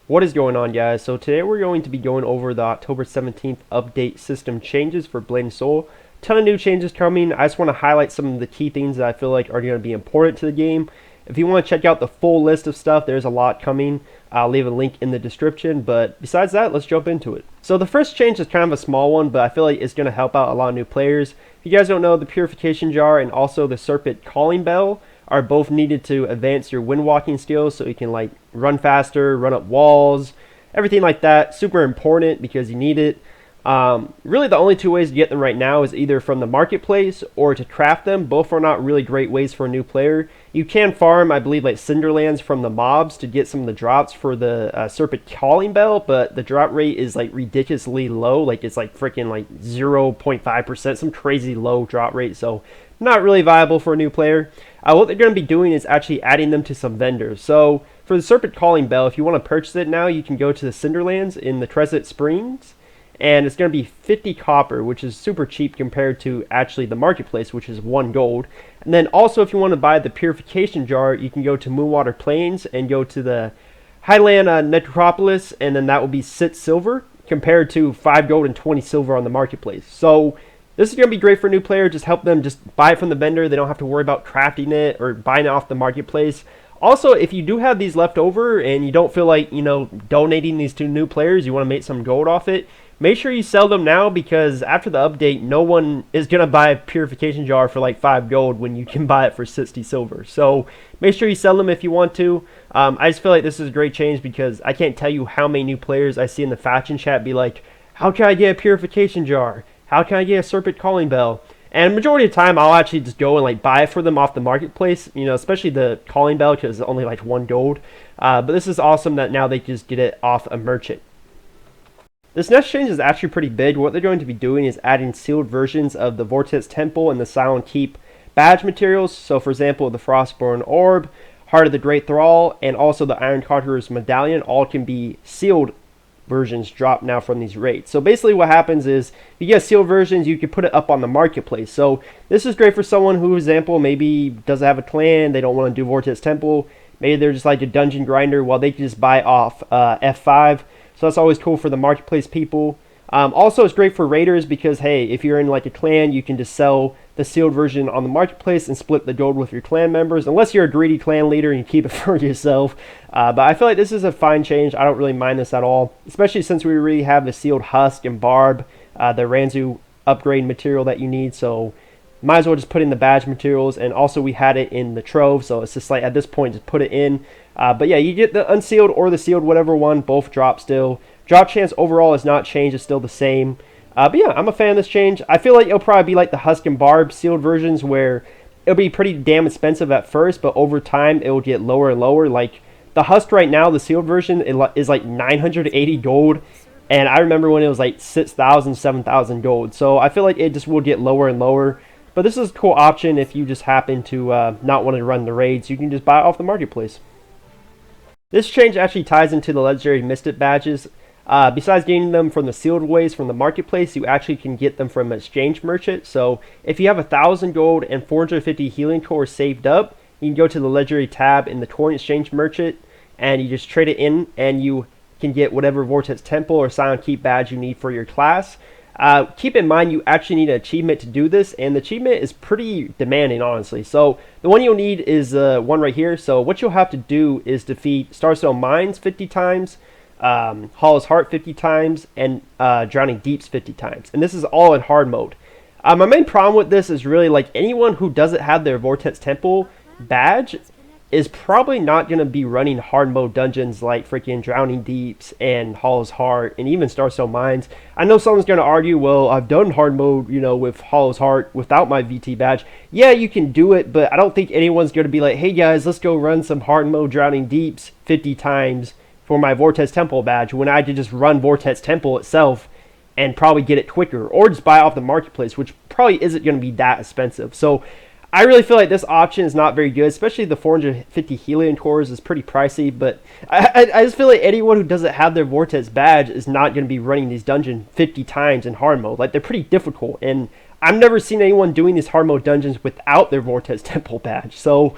What is going on, guys? So today we're going to be going over the October 17th update system changes for Blade and Soul. Ton of new changes coming. I just want to highlight some of the key things that I feel like are going to be important to the game. If you want to check out the full list of stuff, there's a lot coming. I'll leave a link in the description, but besides that, let's jump into it. So the first change is kind of a small one, but I feel like it's going to help out a lot of new players. If you guys don't know, the Purification Jar and also the Serpent Calling Bell are both needed to advance your wind walking skills so you can like run faster, run up walls, everything like that. Super important because you need it. Really the only two ways to get them right now is either from the marketplace or to craft them. Both are not really great ways for a new player. You can farm, I believe, like Cinderlands from the mobs to get some of the drops for the Serpent Calling Bell, but the drop rate is like ridiculously low. Like it's like freaking like 0.5%, some crazy low drop rate. So not really viable for a new player. What they're going to be doing is actually adding them to some vendors. So for the Serpent Calling Bell, if you want to purchase it now, you can go to the Cinderlands in the Tresset Springs, and it's going to be 50 copper, which is super cheap compared to actually the marketplace, which is 1 gold. And then also if you want to buy the Purification Jar, you can go to Moonwater Plains and go to the Highland Necropolis, and then that will be 6 silver compared to 5 gold and 20 silver on the marketplace. So this is going to be great for a new player. Just help them just buy it from the vendor. They don't have to worry about crafting it or buying it off the marketplace. Also, if you do have these left over and you don't feel like, donating these to new players, you want to make some gold off it, make sure you sell them now, because after the update, no one is going to buy a Purification Jar for like 5 gold when you can buy it for 60 silver. So make sure you sell them if you want to. I just feel like this is a great change because I can't tell you how many new players I see in the faction chat be like, how can I get a Purification Jar? How can I get a Serpent Calling Bell? And majority of the time, I'll actually just go and like buy it for them off the marketplace, especially the Calling Bell because it's only like 1 gold. But this is awesome that now they just get it off a merchant. This next change is actually pretty big. What they're going to be doing is adding sealed versions of the Vortex Temple and the Silent Keep badge materials. So for example, the Frostborn Orb, Heart of the Great Thrall, and also the Iron Conqueror's Medallion all can be sealed versions drop now from these raids. So basically what happens is if you get sealed versions, you can put it up on the marketplace. So this is great for someone who, for example, maybe doesn't have a clan, they don't want to do Vortex Temple, maybe they're just like a dungeon grinder, well, they can just buy off F5. So that's always cool for the marketplace people. Also, it's great for raiders because, hey, if you're in like a clan, you can just sell the sealed version on the marketplace and split the gold with your clan members, unless you're a greedy clan leader and you keep it for yourself. But I feel like this is a fine change. I don't really mind this at all, especially since we already have the sealed husk and barb, the Ranzu upgrade material that you need. So might as well just put in the badge materials, and also we had it in the trove, so it's just like at this point just put it in. But yeah, you get the unsealed or the sealed, whatever one, both drop still. Drop chance overall is not changed, it's still the same. But yeah, I'm a fan of this change. I feel like it'll probably be like the Husk and Barb sealed versions where it'll be pretty damn expensive at first, but over time it will get lower and lower. Like the Husk right now, the sealed version is like 980 gold, and I remember when it was like 6,000, 7,000 gold. So I feel like it just will get lower and lower. But this is a cool option if you just happen to not want to run the raids. You can just buy it off the marketplace. This change actually ties into the legendary Mystic badges. Besides getting them from the sealed ways from the marketplace, you actually can get them from an exchange merchant. So if you have 1,000 gold and 450 healing cores saved up, you can go to the legendary tab in the coin exchange merchant and you just trade it in, and you can get whatever Vortex Temple or Silent Keep badge you need for your class. Keep in mind you actually need an achievement to do this, and the achievement is pretty demanding, honestly. So the one you'll need is one right here. So what you'll have to do is defeat Starstone Mines 50 times, Hollow's Heart 50 times, and Drowning Deeps 50 times, and this is all in hard mode. My main problem with this is really like anyone who doesn't have their Vortex Temple badge is probably not going to be running hard mode dungeons like freaking Drowning Deeps and Hollow's Heart and even Starstone Mines. I know someone's going to argue, well, I've done hard mode, with Hollow's Heart without my VT badge. Yeah, you can do it, but I don't think anyone's going to be like, hey guys, let's go run some hard mode Drowning Deeps 50 times for my Vortex Temple badge, when I could just run Vortex Temple itself and probably get it quicker, or just buy off the marketplace, which probably isn't going to be that expensive. So I really feel like this option is not very good, especially the 450 Helium cores is pretty pricey, but I just feel like anyone who doesn't have their Vortex badge is not going to be running these dungeons 50 times in hard mode. Like, they're pretty difficult, and I've never seen anyone doing these hard mode dungeons without their Vortex Temple badge. So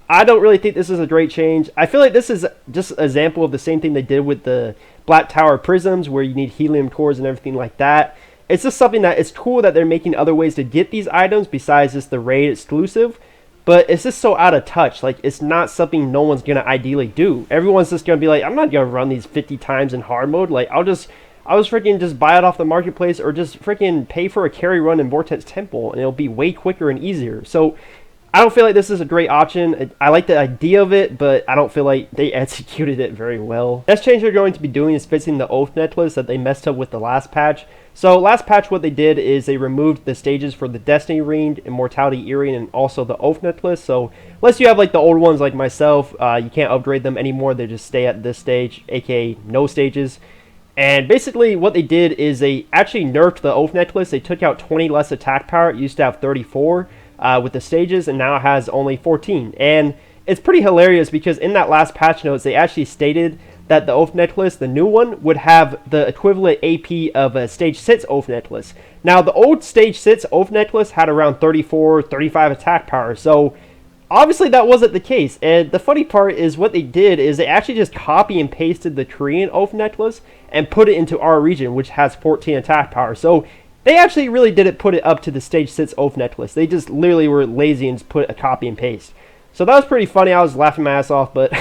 I don't really think this is a great change. I feel like this is just an example of the same thing they did with the Black Tower Prisms, where you need helium cores and everything like that. It's just something that it's cool that they're making other ways to get these items besides just the raid exclusive. But it's just so out of touch. Like, it's not something no one's going to ideally do. Everyone's just going to be like, I'm not going to run these 50 times in hard mode. Like, I was freaking just buy it off the marketplace or just freaking pay for a carry run in Vortex Temple, and it'll be way quicker and easier. So I don't feel like this is a great option. I like the idea of it, but I don't feel like they executed it very well. Next change they're going to be doing is fixing the Oath Necklace that they messed up with the last patch. So last patch, what they did is they removed the stages for the Destiny Ring, Immortality Earring, and also the Oath Necklace. So unless you have like the old ones like myself, you can't upgrade them anymore. They just stay at this stage, aka no stages. And basically what they did is they actually nerfed the Oath Necklace. They took out 20 less attack power. It used to have 34 with the stages, and now it has only 14. And it's pretty hilarious because in that last patch notes, they actually stated that the Oath Necklace, the new one, would have the equivalent AP of a Stage 6 Oath Necklace. Now, the old Stage 6 Oath Necklace had around 34, 35 attack power, so obviously that wasn't the case. And the funny part is what they did is they actually just copy and pasted the Korean Oath Necklace and put it into our region, which has 14 attack power. So they actually really didn't put it up to the Stage 6 Oath Necklace. They just literally were lazy and just put a copy and paste. So that was pretty funny. I was laughing my ass off, but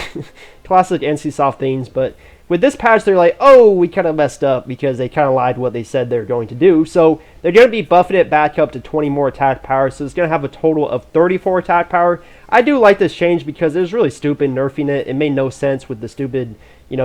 classic NCSoft things. But with this patch, they're like, oh, we kind of messed up because they kind of lied what they said they're going to do. So they're going to be buffing it back up to 20 more attack power. So it's going to have a total of 34 attack power. I do like this change because it was really stupid nerfing it. It made no sense with the stupid,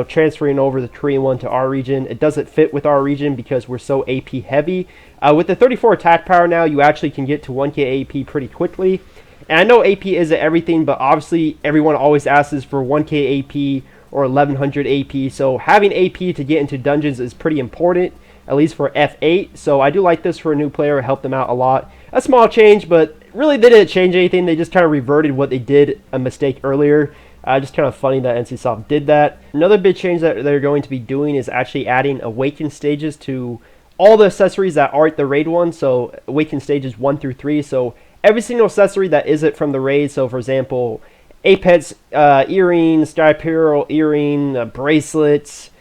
transferring over the Korean one to our region. It doesn't fit with our region because we're so AP heavy. With the 34 attack power now, you actually can get to 1k AP pretty quickly. And I know AP isn't everything, but obviously everyone always asks for 1k AP or 1100 AP. So having AP to get into dungeons is pretty important, at least for F8. So I do like this for a new player. It helped them out a lot. A small change, but really they didn't change anything. They just kind of reverted what they did a mistake earlier. Just kind of funny that NCSoft did that. Another big change that they're going to be doing is actually adding Awaken stages to all the accessories that aren't the raid one. So Awaken stages 1 through 3. So every single accessory that isn't from the raid. So for example, Apex earring, Sky Pearl earring, bracelets,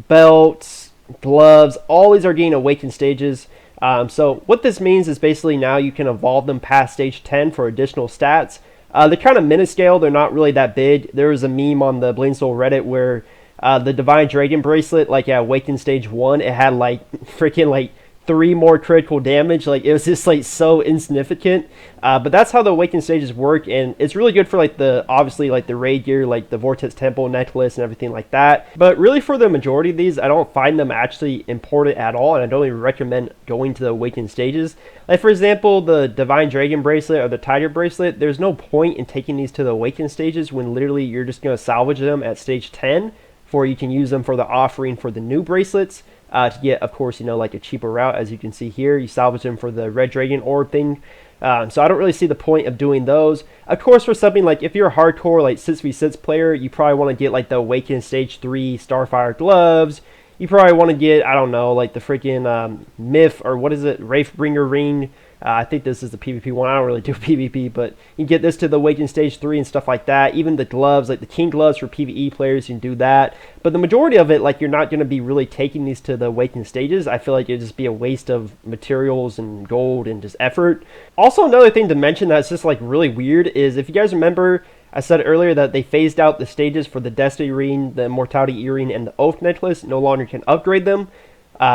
belts, gloves, all these are getting Awaken stages. So what this means is basically now you can evolve them past stage 10 for additional stats. They're kind of minuscale. They're not really that big. There was a meme on the Blade Soul Reddit where the Divine Dragon bracelet, like at Awaken stage 1, it had like freaking like 3 more critical damage. Like, it was just like so insignificant. But that's how the Awaken stages work, and it's really good for like the obviously like the raid gear, like the Vortex Temple necklace and everything like that. But really for the majority of these, I don't find them actually important at all, and I don't even recommend going to the Awaken stages. Like for example, the Divine Dragon bracelet or the Tiger bracelet, there's no point in taking these to the Awaken stages when literally you're just going to salvage them at stage 10, before you can use them for the offering for the new bracelets. To get, of course, like a cheaper route. As you can see here, you salvage them for the Red Dragon Orb thing. So I don't really see the point of doing those. Of course, for something like if you're a hardcore like 6v6 player, you probably want to get like the Awaken Stage 3 Starfire gloves. You probably want to get, I don't know, like the freaking Myth, or what is it, Wraithbringer ring. I think this is the PvP one. I don't really do PvP, but you can get this to the Awaken Stage 3 and stuff like that. Even the gloves, like the King gloves for PvE players, you can do that. But the majority of it, like, you're not going to be really taking these to the Awaken stages. I feel like it'd just be a waste of materials and gold and just effort. Also, another thing to mention that's just like really weird is, if you guys remember, I said earlier that they phased out the stages for the Destiny Ring, the Immortality Earring, and the Oath Necklace. No longer can upgrade them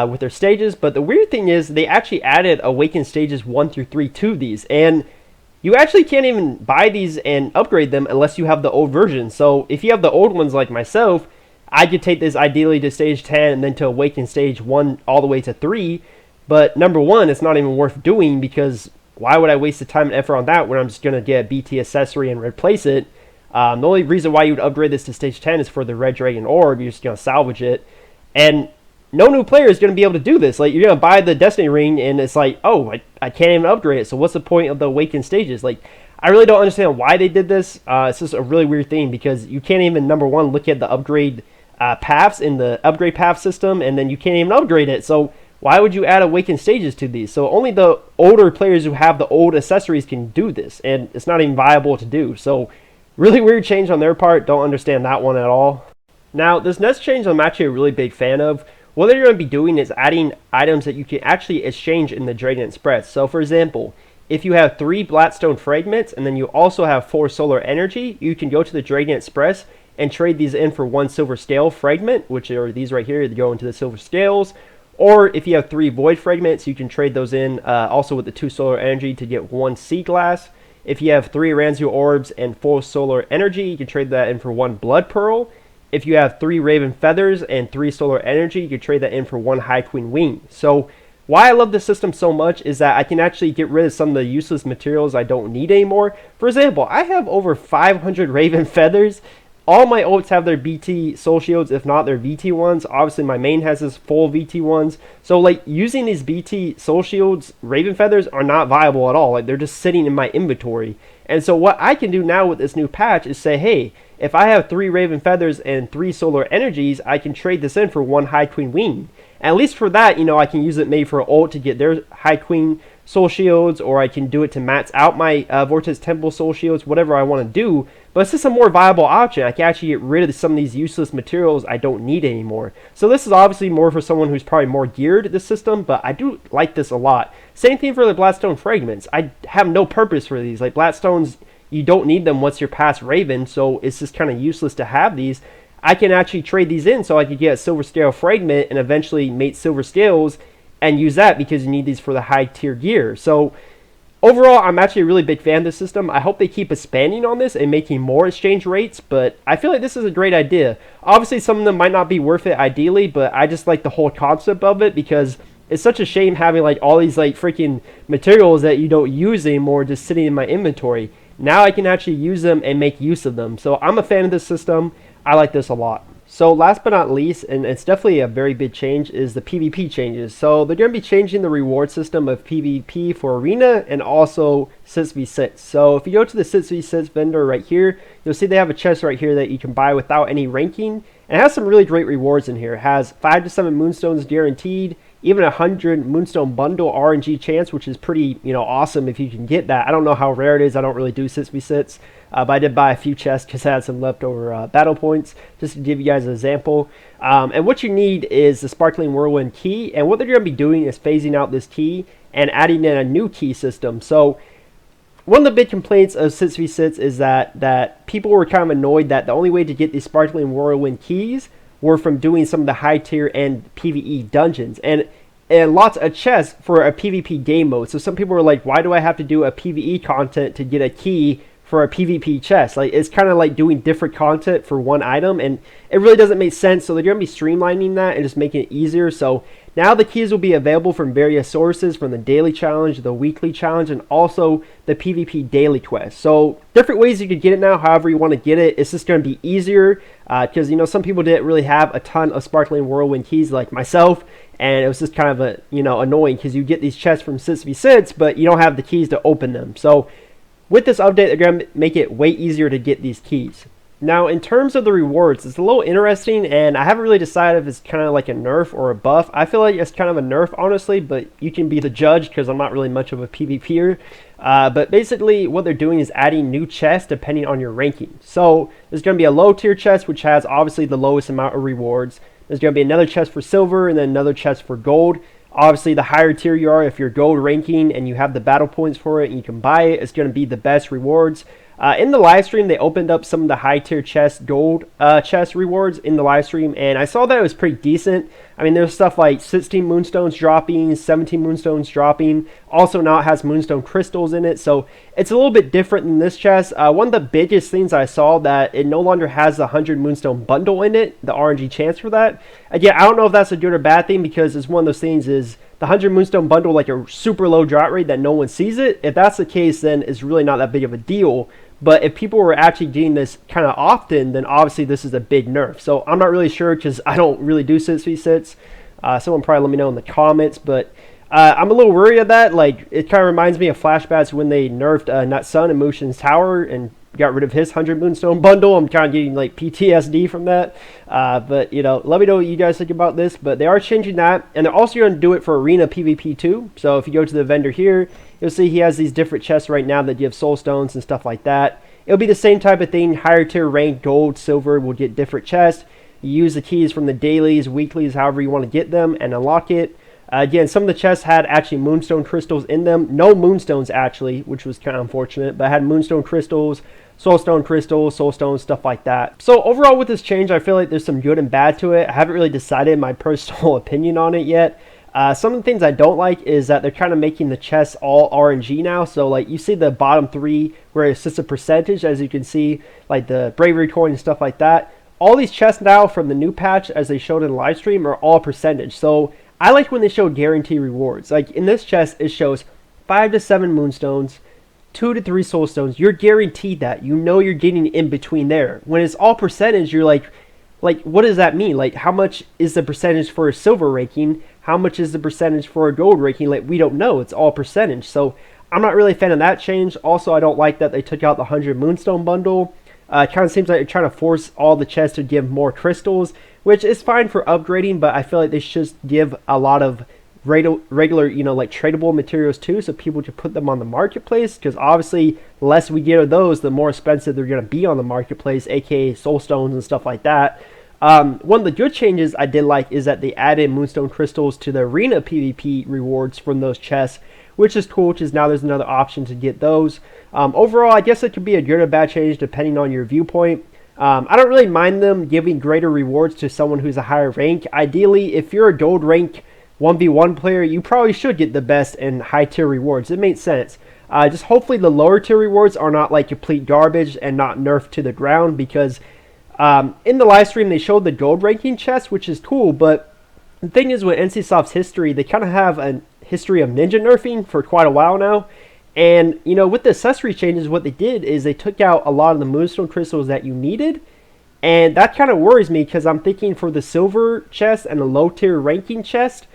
with their stages. But the weird thing is they actually added Awaken stages 1 through 3 to these, and you actually can't even buy these and upgrade them unless you have the old version. So if you have the old ones like myself, I could take this ideally to stage 10 and then to Awaken stage 1 all the way to 3. But number one, it's not even worth doing, because why would I waste the time and effort on that when I'm just going to get a BT accessory and replace it? The only reason why you would upgrade this to stage 10 is for the Red Dragon Orb. You're just going to salvage it. And no new player is going to be able to do this. Like, you're going to buy the Destiny Ring, and it's like, oh, I can't even upgrade it. So what's the point of the Awaken stages? Like, I really don't understand why they did this. It's just a really weird thing, because you can't even, number one, look at the upgrade paths in the upgrade path system, and then you can't even upgrade it. So why would you add Awaken stages to these? So only the older players who have the old accessories can do this, and it's not even viable to do. So Really weird change on their part. Don't understand that one at all. Now, this next change I'm actually a really big fan of. What they're going to be doing is adding items that you can actually exchange in the Drayden Express. So, for example, if you have 3 Blackstone fragments and then you also have 4 solar energy, you can go to the Drayden Express and trade these in for 1 silver scale fragment, which are these right here. They go into the silver scales. Or if you have 3 void fragments, you can trade those in also with the 2 solar energy to get 1 sea glass. If you have 3 Ranzu orbs and 4 solar energy, you can trade that in for 1 blood pearl. If you have 3 raven feathers and 3 solar energy, you can trade that in for 1 high queen wing. So why I love this system so much is that I can actually get rid of some of the useless materials I don't need anymore. For example, I have over 500 raven feathers. All my ults have their BT soul shields, if not their VT ones. Obviously, my main has his full VT ones. So, like, using these BT soul shields, raven feathers are not viable at all. Like, they're just sitting in my inventory. And so what I can do now with this new patch is say, hey, if I have 3 raven feathers and 3 solar energies, I can trade this in for 1 high queen wing. At least for that, you know, I can use it maybe for ult to get their high queen soul shields, or I can do it to max out my Vortex Temple soul shields, whatever I want to do. But it's just a more viable option. I can actually get rid of some of these useless materials I don't need anymore. So this is obviously more for someone who's probably more geared to this system, but I do like this a lot. Same thing for the Blackstone fragments. I have no purpose for these. Like, Blackstones, you don't need them once you're past Raven, so it's just kind of useless to have these. I can actually trade these in so I could get a silver scale fragment and eventually mate silver scales and use that because you need these for the high tier gear. So overall, I'm actually a really big fan of this system. I hope they keep expanding on this and making more exchange rates, but I feel like this is a great idea. Obviously, some of them might not be worth it ideally, but I just like the whole concept of it because it's such a shame having like all these like freaking materials that you don't use anymore just sitting in my inventory. Now I can actually use them and make use of them. So I'm a fan of this system. I like this a lot. So last but not least, and it's definitely a very big change, is the PvP changes. So they're going to be changing the reward system of PvP for Arena and also 6v6. So if you go to the 6v6 vendor right here, you'll see they have a chest right here that you can buy without any ranking. And it has some really great rewards in here. It has 5 to 7 moonstones guaranteed, even 100 moonstone bundle RNG chance, which is pretty, awesome if you can get that. I don't know how rare it is. I don't really do 6v6, but I did buy a few chests because I had some leftover battle points, just to give you guys an example. And what you need is the Sparkling Whirlwind key, and what they're going to be doing is phasing out this key and adding in a new key system. So one of the big complaints of 6v6 is that people were kind of annoyed that the only way to get these Sparkling Whirlwind keys were from doing some of the high tier and PvE dungeons and lots of chests for a PvP game mode. So some people were like, why do I have to do a PvE content to get a key for a PvP chest? Like, it's kind of like doing different content for one item, and it really doesn't make sense. So they're going to be streamlining that and just making it easier. So now the keys will be available from various sources, from the daily challenge, the weekly challenge, and also the PvP daily quest. So different ways you could get it now, however you want to get it. It's just going to be easier because, some people didn't really have a ton of Sparkling Whirlwind keys like myself, and it was just kind of annoying because you get these chests from 6v6, but you don't have the keys to open them. So with this update, they're going to make it way easier to get these keys. Now, in terms of the rewards, it's a little interesting, and I haven't really decided if it's kind of like a nerf or a buff. I feel like it's kind of a nerf, honestly, but you can be the judge because I'm not really much of a PvPer. But basically, what they're doing is adding new chests depending on your ranking. So there's going to be a low tier chest, which has obviously the lowest amount of rewards. There's going to be another chest for silver, and then another chest for gold. Obviously, the higher tier you are, if you're gold ranking and you have the battle points for it and you can buy it, it's going to be the best rewards. In the live stream, they opened up some of the high tier chest, gold chest rewards in the live stream, and I saw that it was pretty decent. I mean, there's stuff like 16 moonstones dropping, 17 moonstones dropping. Also now it has moonstone crystals in it, so it's a little bit different than this chest. One of the biggest things I saw that it no longer has the 100 moonstone bundle in it, the RNG chance for that. Again, I don't know if that's a good or bad thing because it's one of those things is the 100 moonstone bundle like a super low drop rate that no one sees it. If that's the case, then it's really not that big of a deal. But if people were actually doing this kind of often, then obviously this is a big nerf. So I'm not really sure because I don't really do 6v6. Someone probably let me know in the comments. But I'm a little worried of that. Like, it kind of reminds me of flashbacks when they nerfed Nutsun and Mushin's Tower and got rid of his 100 moonstone bundle. I'm kind of getting like PTSD from that. But let me know what you guys think about this. But they are changing that, and they're also going to do it for Arena PvP too. So if you go to the vendor here, you'll see he has these different chests right now that give soul stones and stuff like that. it'll be the same type of thing. Higher tier rank, gold, silver will get different chests. You use the keys from the dailies, weeklies, however you want to get them, and unlock it. Again, some of the chests had actually moonstone crystals in them. No moonstones actually, which was kind of unfortunate, but had moonstone crystals, soulstone, stuff like that. So overall with this change, I feel like there's some good and bad to it. I haven't really decided my personal opinion on it yet. Some of the things I don't like is that they're kind of making the chests all RNG now. So like you see the bottom three where it's just a percentage, as you can see, like the bravery coin and stuff like that. All these chests now from the new patch, as they showed in the live stream, are all percentage. So I like when they show guarantee rewards. Like in this chest, it shows 5 to 7 moonstones, 2 to 3 soulstones. You're guaranteed that. You know you're getting in between there. When it's all percentage, you're like, what does that mean? Like, how much is the percentage for a silver ranking? How much is the percentage for a gold ranking? Like, we don't know. It's all percentage. So I'm not really a fan of that change. Also, I don't like that they took out the 100 moonstone bundle. It kind of seems like they're trying to force all the chests to give more crystals, which is fine for upgrading, but I feel like they should give a lot of regular, like tradable materials too, so people can put them on the marketplace, because obviously the less we get of those, the more expensive they're going to be on the marketplace, aka soul stones and stuff like that. One of the good changes I did like is that they added moonstone crystals to the arena PvP rewards from those chests, which is cool, because now there's another option to get those. Overall, I guess it could be a good or bad change depending on your viewpoint. I don't really mind them giving greater rewards to someone who's a higher rank. Ideally, if you're a gold rank 1v1 player, you probably should get the best and high tier rewards. It makes sense. Just hopefully the lower tier rewards are not like complete garbage and not nerfed to the ground, because in the live stream they showed the gold ranking chest, which is cool, but the thing is with NCSoft's history, they kind of have a history of ninja nerfing for quite a while now. And, with the accessory changes, what they did is they took out a lot of the moonstone crystals that you needed. And that kind of worries me, because I'm thinking for the silver chest and the low tier ranking chest,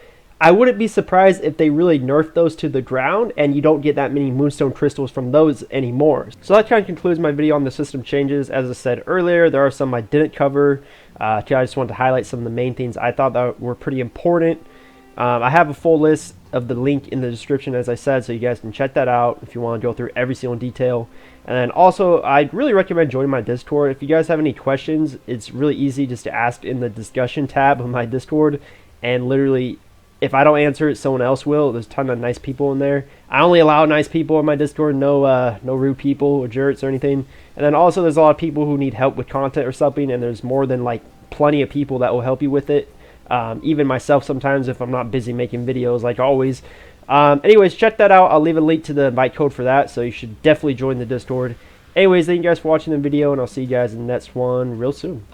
I wouldn't be surprised if they really nerf those to the ground and you don't get that many moonstone crystals from those anymore. So that kind of concludes my video on the system changes. As I said earlier, there are some I didn't cover. I just wanted to highlight some of the main things I thought that were pretty important. I have a full list of the link in the description, as I said, so you guys can check that out if you want to go through every single detail. And then also, I'd really recommend joining my Discord. If you guys have any questions, it's really easy just to ask in the discussion tab of my Discord, and literally, if I don't answer it, someone else will. There's a ton of nice people in there. I only allow nice people in my Discord, no rude people or jerks or anything. And then also, there's a lot of people who need help with content or something, and there's more than like plenty of people that will help you with it. Even myself sometimes, if I'm not busy making videos, like always. Anyways, check that out. I'll leave a link to the invite code for that, so you should definitely join the Discord. Anyways, thank you guys for watching the video, and I'll see you guys in the next one real soon.